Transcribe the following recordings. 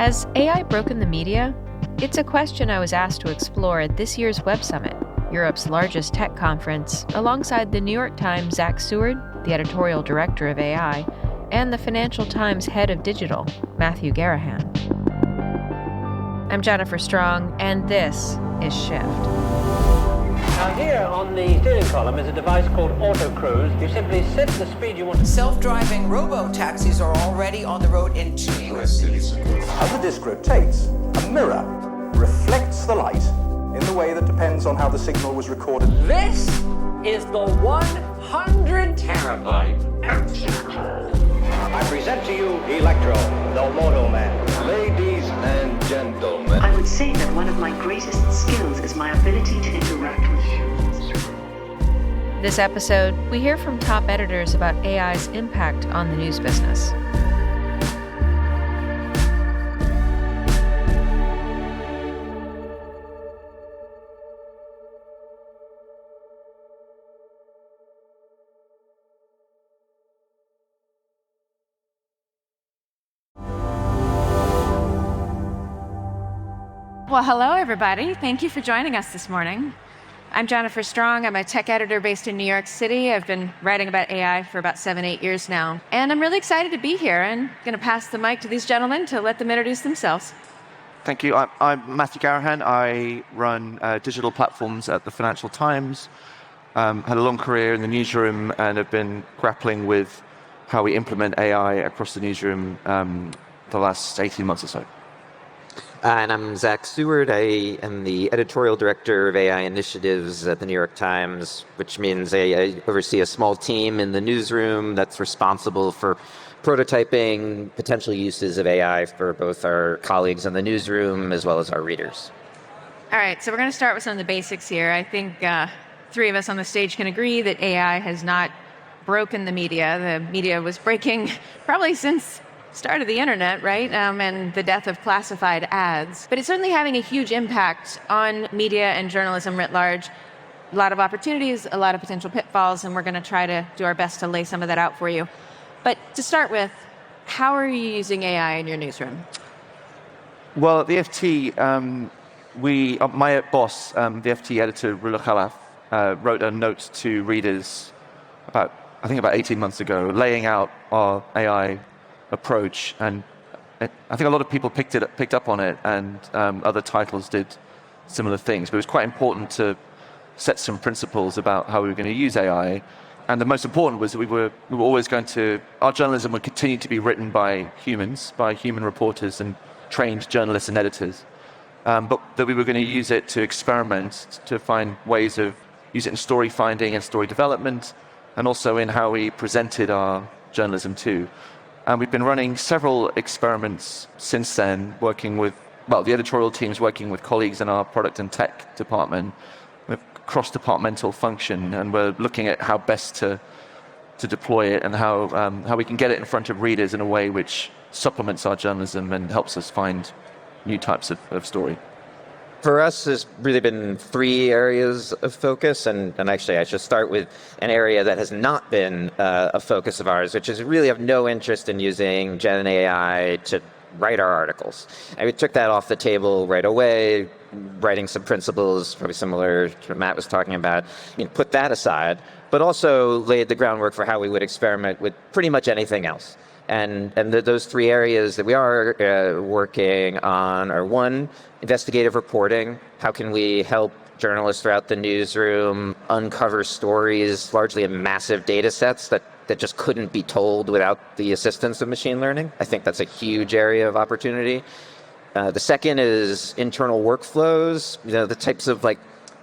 Has AI broken the media? It's a question I was asked to explore at this year's Web Summit, Europe's largest tech conference, alongside the New York Times' Seward, the editorial director of AI, and the Financial Times head of digital, Matthew Garrahan. I'm Jennifer Strong, and this is Shift. Now here on the steering column is a device called Auto Cruise. You simply set the speed you want. Self-driving robo-taxis are already on the road in 2 U.S. cities. As the disk rotates, a mirror reflects the light in the way that depends on how the signal was recorded. This is the 100 terabyte empty core. I present to you Electro, the Moto Man. Ladies and gentlemen. I would say that one of my greatest skills is my ability to interact with humans. This episode, we hear from top editors about AI's impact on the news business. Well, hello, everybody. Thank you for joining us this morning. I'm Jennifer Strong. I'm a tech editor based in New York City. I've been writing about AI for about 7-8 years now. And I'm really excited to be here and going to pass the mic to these gentlemen to let them introduce themselves. Thank you. I'm Matthew Garrahan. I run digital platforms at the Financial Times. Had a long career in the newsroom and have been grappling with how we implement AI across the newsroom the last 18 months or so. And I'm Seward. I am the editorial director of AI initiatives at the New York Times, which means I oversee a small team in the newsroom that's responsible for prototyping potential uses of AI for both our colleagues in the newsroom as well as our readers. All right, so we're going to start with some of the basics here. I think three of us on the stage can agree that AI has not broken the media. The media was breaking probably since start of the internet, right? And the death of classified ads. But it's certainly having a huge impact on media and journalism writ large. A lot of opportunities, a lot of potential pitfalls, and we're going to try to do our best to lay some of that out for you. But to start with, how are you using AI in your newsroom? Well, at the FT, my boss, the FT editor, Rula Khalaf, wrote a note to readers about 18 months ago, laying out our AI approach, and I think a lot of people picked up on it, and other titles did similar things. But it was quite important to set some principles about how we were going to use AI. And the most important was that we were always our journalism would continue to be written by humans, by human reporters and trained journalists and editors, but that we were going to use it to experiment, to find ways of use it in story finding and story development, and also in how we presented our journalism too. And we've been running several experiments since then, the editorial team's working with colleagues in our product and tech department, with cross-departmental function, and we're looking at how best to deploy it and how we can get it in front of readers in a way which supplements our journalism and helps us find new types of story. For us, there's really been 3 areas of focus, and actually I should start with an area that has not been a focus of ours, which is really have no interest in using Gen AI to write our articles. And we took that off the table right away, writing some principles, probably similar to what Matt was talking about, put that aside, but also laid the groundwork for how we would experiment with pretty much anything else. And those 3 areas that we are working on are, 1, investigative reporting. How can we help journalists throughout the newsroom uncover stories, largely in massive data sets that just couldn't be told without the assistance of machine learning? I think that's a huge area of opportunity. The second is internal workflows, the types of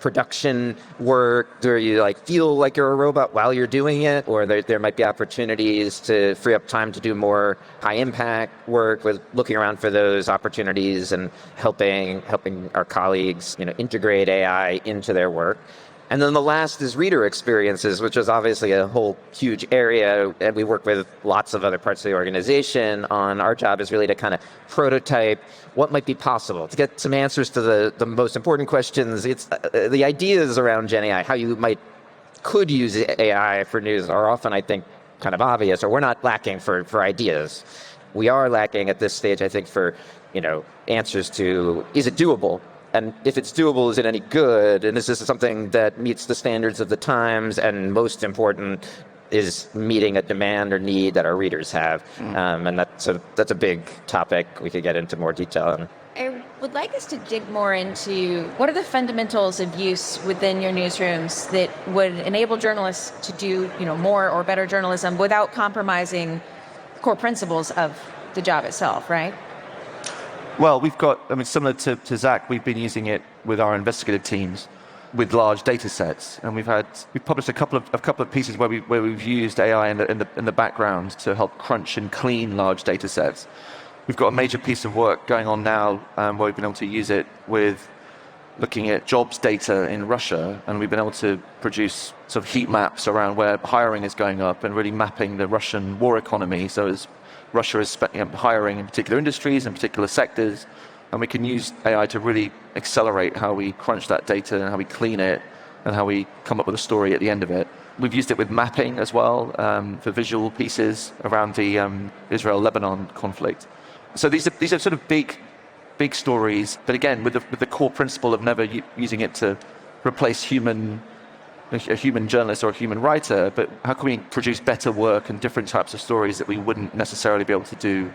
production work where you feel like you're a robot while you're doing it, or there might be opportunities to free up time to do more high impact work, with looking around for those opportunities and helping our colleagues integrate AI into their work. And then the last is reader experiences, which is obviously a whole huge area, and we work with lots of other parts of the organization on. Our job is really to kind of prototype what might be possible, to get some answers to the most important questions. It's the ideas around Gen AI, how you could use AI for news are often, I think, kind of obvious, or we're not lacking for ideas. We are lacking at this stage, I think, for answers to, is it doable? And if it's doable, is it any good? And is this something that meets the standards of the times? And most important, is meeting a demand or need that our readers have. And that's a big topic we could get into more detail on. I would like us to dig more into what are the fundamentals of use within your newsrooms that would enable journalists to do, more or better journalism without compromising core principles of the job itself, right? Well, we've got, similar to Zach, we've been using it with our investigative teams with large data sets, and we've published a couple of pieces where we've used AI in the background to help crunch and clean large data sets. We've got a major piece of work going on now where we've been able to use it with looking at jobs data in Russia, and we've been able to produce sort of heat maps around where hiring is going up and really mapping the Russian war economy. So as Russia is hiring in particular industries and particular sectors, and we can use AI to really accelerate how we crunch that data and how we clean it and how we come up with a story at the end of it. We've used it with mapping as well for visual pieces around the Israel-Lebanon conflict. So these are sort of big stories, but again, with the core principle of never using it to replace a human journalist or a human writer, but how can we produce better work and different types of stories that we wouldn't necessarily be able to do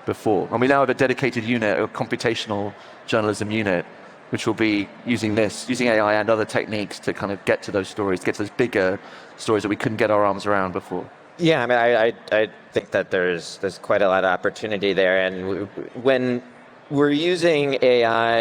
before. And we now have a dedicated unit, a computational journalism unit, which will be using AI and other techniques to kind of get to those stories, get to those bigger stories that we couldn't get our arms around before. Yeah, I think that there's quite a lot of opportunity there. And when we're using AI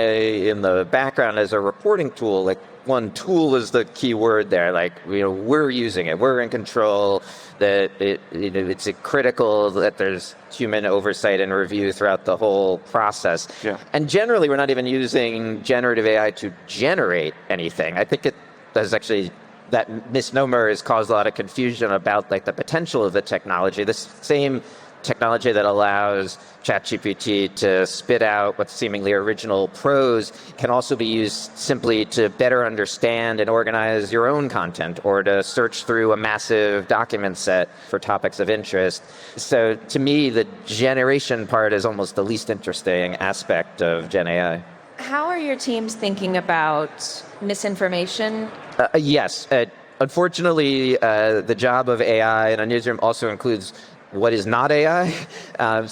in the background as a reporting tool, like one tool is the key word there. Like, we're using it, we're in control, that it's critical that there's human oversight and review throughout the whole process. Yeah. And generally, we're not even using generative AI to generate anything. I think that misnomer has caused a lot of confusion about the potential of the technology. This same technology that allows ChatGPT to spit out what's seemingly original prose can also be used simply to better understand and organize your own content, or to search through a massive document set for topics of interest. So to me, the generation part is almost the least interesting aspect of Gen AI. How are your teams thinking about misinformation? Yes. Unfortunately, the job of AI in a newsroom also includes what is not AI,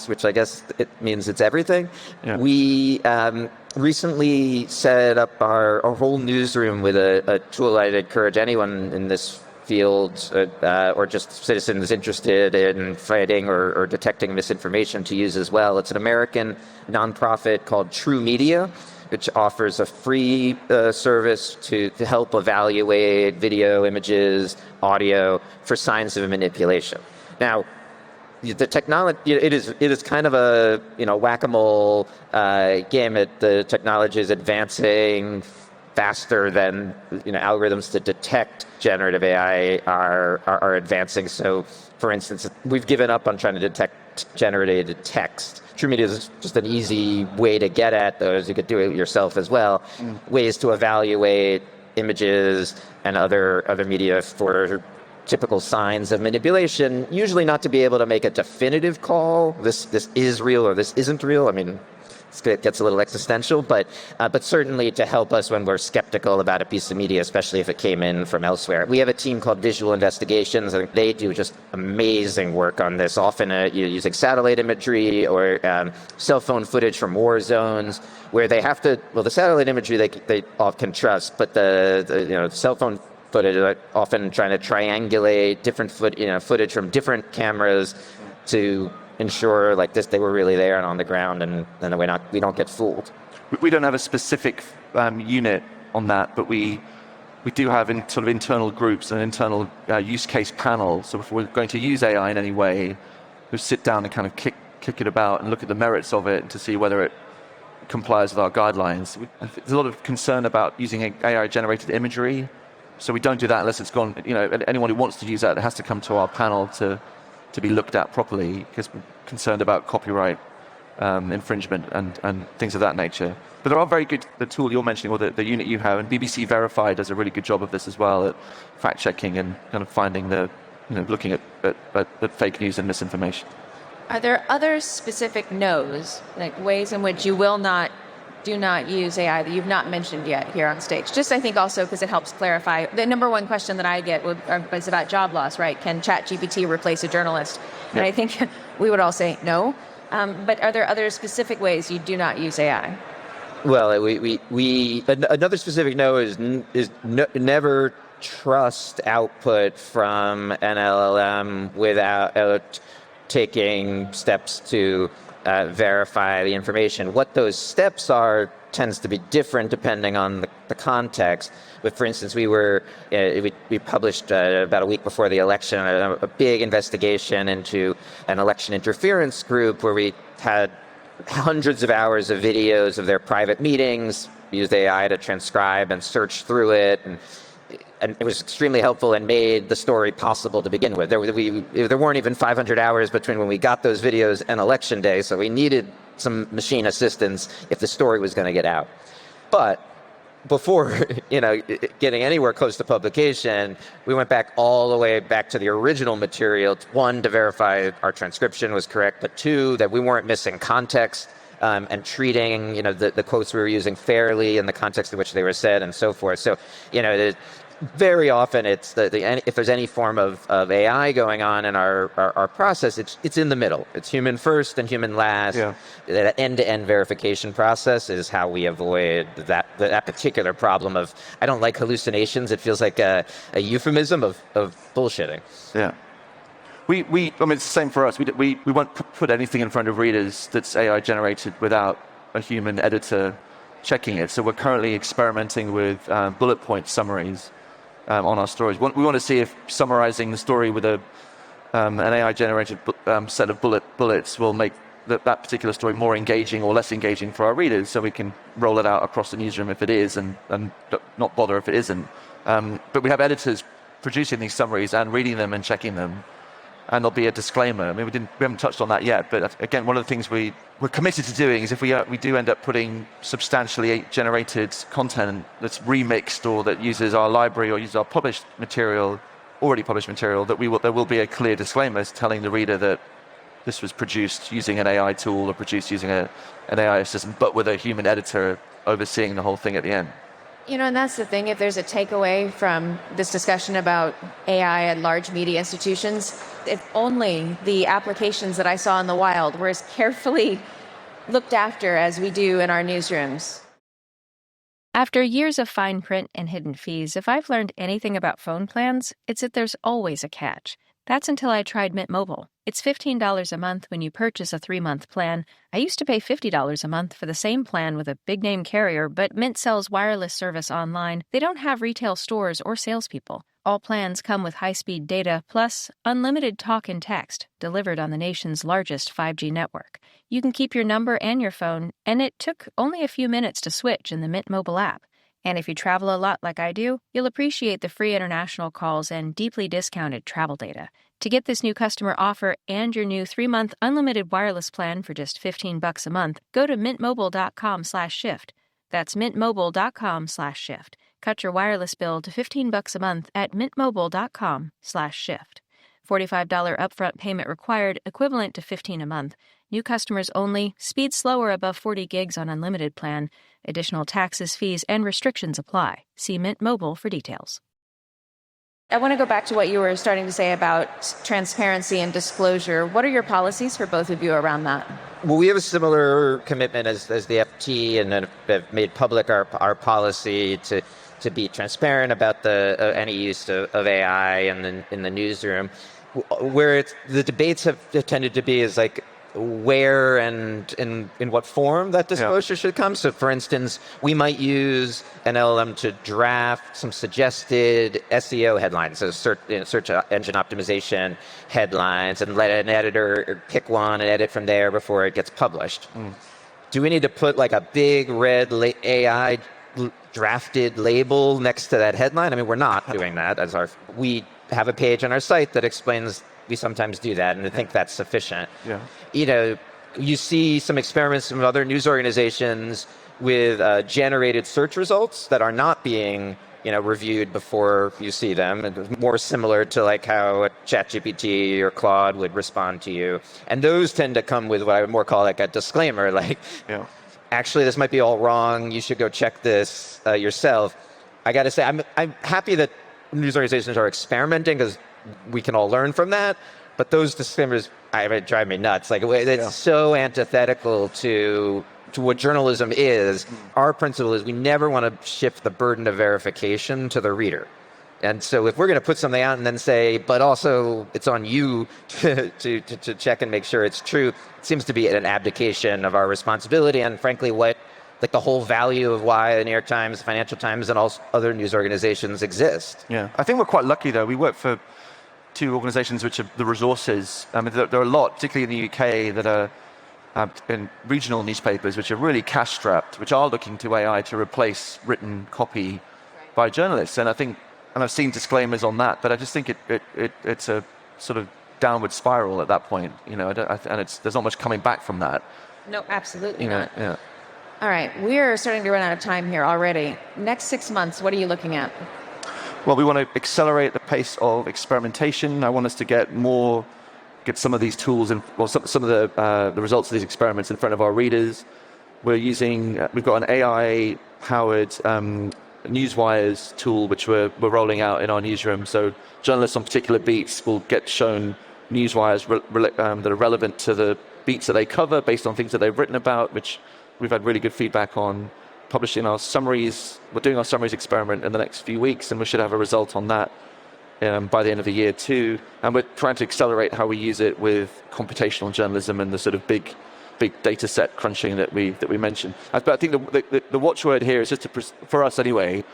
which I guess it means it's everything. Yeah. We recently set up our whole newsroom with a tool I'd encourage anyone in this field or just citizens interested in fighting or detecting misinformation to use as well. It's an American nonprofit called True Media, which offers a free service to help evaluate video, images, audio for signs of manipulation. Now, the technology, it is kind of a whack-a-mole game. The technology is advancing faster than algorithms to detect generative AI are advancing. So, for instance, we've given up on trying to detect generated text. True Media is just an easy way to get at those. You could do it yourself as well. Ways to evaluate images and other media for typical signs of manipulation, usually not to be able to make a definitive call. This is real or this isn't real. It gets a little existential, but certainly to help us when we're skeptical about a piece of media, especially if it came in from elsewhere. We have a team called Visual Investigations, and they do just amazing work on this, often using satellite imagery or cell phone footage from war zones, where they have to, the satellite imagery they all can trust, but the cell phone footage, often trying to triangulate different footage from different cameras to ensure they were really there and on the ground, and then we don't get fooled. We don't have a specific unit on that, but we do have sort of internal groups and internal use case panels. So if we're going to use AI in any way, we sit down and kind of kick it about and look at the merits of it to see whether it complies with our guidelines. There's a lot of concern about using AI-generated imagery. So we don't do that unless it's gone, anyone who wants to use that has to come to our panel to be looked at properly, because we're concerned about copyright infringement and things of that nature. But there are very good, the tool you're mentioning, or the unit you have, and BBC Verify does a really good job of this as well, at fact-checking and kind of finding looking at fake news and misinformation. Are there other specific no's, like ways in which you do not use AI that you've not mentioned yet here on stage? Just I think also because it helps clarify. The number one question that I get is about job loss, right? Can ChatGPT replace a journalist? And I think we would all say no. But are there other specific ways you do not use AI? Well, another specific no is never trust output from an LLM without taking steps to verify the information. What those steps are tends to be different depending on the context. But for instance, we published about a week before the election a big investigation into an election interference group where we had hundreds of hours of videos of their private meetings, used AI to transcribe and search through it, and it was extremely helpful and made the story possible to begin with. There weren't even 500 hours between when we got those videos and election day, so we needed some machine assistance if the story was going to get out. But before getting anywhere close to publication, we went back all the way back to the original material. One, to verify our transcription was correct, but two, that we weren't missing context and treating the quotes we were using fairly in the context in which they were said, and so forth. So very often it's if there's any form of AI going on in our process, it's in the middle. It's human first and human last. Yeah. That end-to-end verification process is how we avoid that particular problem of, I don't like hallucinations. It feels like a euphemism of bullshitting. Yeah. I mean, it's the same for us. We won't put anything in front of readers that's AI generated without a human editor checking it. So we're currently experimenting with bullet point summaries on our stories. We want to see if summarizing the story with an AI-generated set of bullets will make that particular story more engaging or less engaging for our readers, so we can roll it out across the newsroom if it is, and not bother if it isn't. But we have editors producing these summaries and reading them and checking them, and there'll be a disclaimer. I mean, we haven't touched on that yet, but again, one of the things we're committed to doing is if we do end up putting substantially generated content that's remixed or that uses our library or uses our already published material, there will be a clear disclaimer telling the reader that this was produced using an AI tool or produced using an AI assistant, but with a human editor overseeing the whole thing at the end. And that's the thing. If there's a takeaway from this discussion about AI at large media institutions, if only the applications that I saw in the wild were as carefully looked after as we do in our newsrooms. After years of fine print and hidden fees, if I've learned anything about phone plans, it's that there's always a catch. That's until I tried Mint Mobile. It's $15 a month when you purchase a 3-month plan. I used to pay $50 a month for the same plan with a big-name carrier, but Mint sells wireless service online. They don't have retail stores or salespeople. All plans come with high-speed data, plus unlimited talk and text, delivered on the nation's largest 5G network. You can keep your number and your phone, and it took only a few minutes to switch in the Mint Mobile app. And if you travel a lot like I do, you'll appreciate the free international calls and deeply discounted travel data. To get this new customer offer and your new 3-month unlimited wireless plan for just $15 a month, go to mintmobile.com/shift. That's mintmobile.com/shift. Cut your wireless bill to $15 a month at mintmobile.com/shift. $45 upfront payment required, equivalent to $15 a month. New customers only. Speed slower above 40 gigs on unlimited plan. Additional taxes, fees, and restrictions apply. See Mint Mobile for details. I want to go back to what you were starting to say about transparency and disclosure. What are your policies for both of you around that? Well, we have a similar commitment as the FT, and have made public our policy to be transparent about any use of AI in the newsroom. Where the debates have tended to be is like where and in what form that disclosure should come. So, for instance, we might use an LLM to draft some suggested SEO headlines, so search engine optimization headlines, and let an editor pick one and edit from there before it gets published. Do we need to put like a big red AI drafted label next to that headline? I mean, we're not doing that. We have a page on our site that explains we sometimes do that, and I think that's sufficient. Yeah. You see some experiments from other news organizations with generated search results that are not being reviewed before you see them. And more similar to like how a ChatGPT or Claude would respond to you. And those tend to come with what I would more call like a disclaimer, like, actually, this might be all wrong. You should go check this yourself. I got to say, I'm happy that news organizations are experimenting because we can all learn from that. But those disclaimers, it drive me nuts. Like, it's so antithetical to what journalism is. Our principle is we never want to shift the burden of verification to the reader. And so if we're going to put something out and then say, but also it's on you to check and make sure it's true, it seems to be an abdication of our responsibility and frankly what like the whole value of why the New York Times, the Financial Times, and all other news organizations exist. Yeah, I think we're quite lucky though. We work for two organizations which are the resources. I mean, there are a lot, particularly in the UK, that are in regional newspapers which are really cash-strapped, which are looking to AI to replace written copy by journalists. And I think, and I've seen disclaimers on that, but I just think it's a sort of downward spiral at that point, and there's not much coming back from that. No, absolutely not. Yeah. All right, we're starting to run out of time here already. Next 6 months, what are you looking at? Well, we want to accelerate the pace of experimentation. I want us to get some of these tools some of the results of these experiments in front of our readers. We've got an AI-powered Newswires tool which we're rolling out in our newsroom. So journalists on particular beats will get shown Newswires that are relevant to the beats that they cover based on things that they've written about, which we've had really good feedback on. Publishing our summaries, we're doing our summaries experiment in the next few weeks, and we should have a result on that by the end of the year too. And we're trying to accelerate how we use it with computational journalism and the sort of big data set crunching that we mentioned. But I think the watchword here is just for us anyway,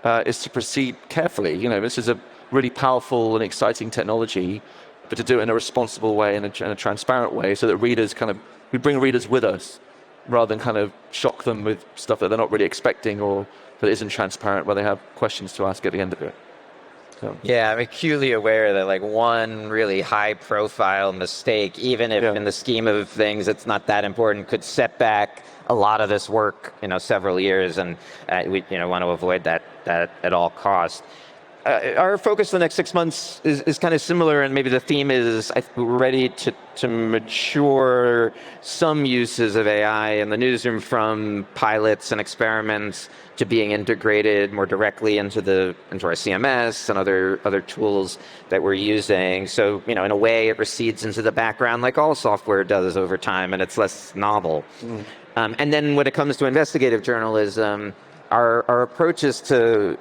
is to proceed carefully. This is a really powerful and exciting technology, but to do it in a responsible way and in a transparent way, so that we bring readers with us, rather than kind of shock them with stuff that they're not really expecting or that isn't transparent, where they have questions to ask at the end of it. So. Yeah, I'm acutely aware that like one really high-profile mistake, even if in the scheme of things it's not that important, could set back a lot of this work, several years, and we want to avoid that at all costs. Our focus the next 6 months is kind of similar, and maybe the theme is we're ready to mature some uses of AI in the newsroom, from pilots and experiments to being integrated more directly into our CMS and other tools that we're using. So, in a way, it recedes into the background like all software does over time, and it's less novel. And then when it comes to investigative journalism, our approach is to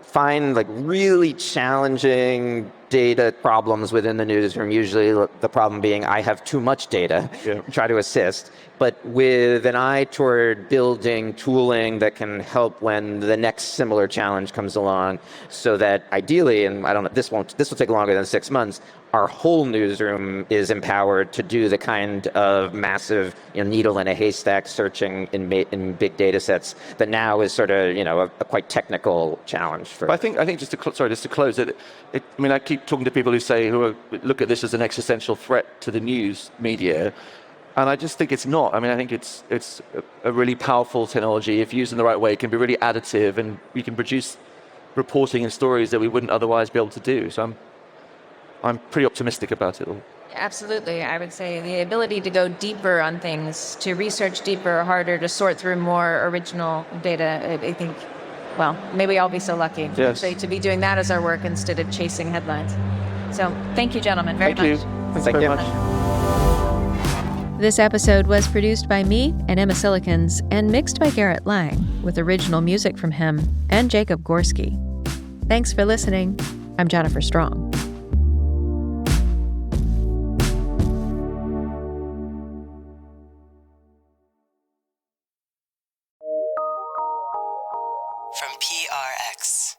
find like really challenging data problems within the newsroom, usually the problem being I have too much data, try to assist, but with an eye toward building tooling that can help when the next similar challenge comes along, so that ideally, and I don't know, this will take longer than 6 months, our whole newsroom is empowered to do the kind of massive needle in a haystack searching in big data sets that now is sort of a quite technical challenge for. But I think just to close it. I keep talking to people who look at this as an existential threat to the news media, and I just think it's not. I think it's a really powerful technology. If used in the right way, it can be really additive, and we can produce reporting and stories that we wouldn't otherwise be able to do. So I'm pretty optimistic about it all. Absolutely. I would say the ability to go deeper on things, to research deeper, harder, to sort through more original data, I think, well, may we all be so lucky to be doing that as our work instead of chasing headlines. So thank you, gentlemen, very much. Thanks very much. This episode was produced by me and Emma Silikans and mixed by Garrett Lang, with original music from him and Jacob Gorski. Thanks for listening. I'm Jennifer Strong. From PRX.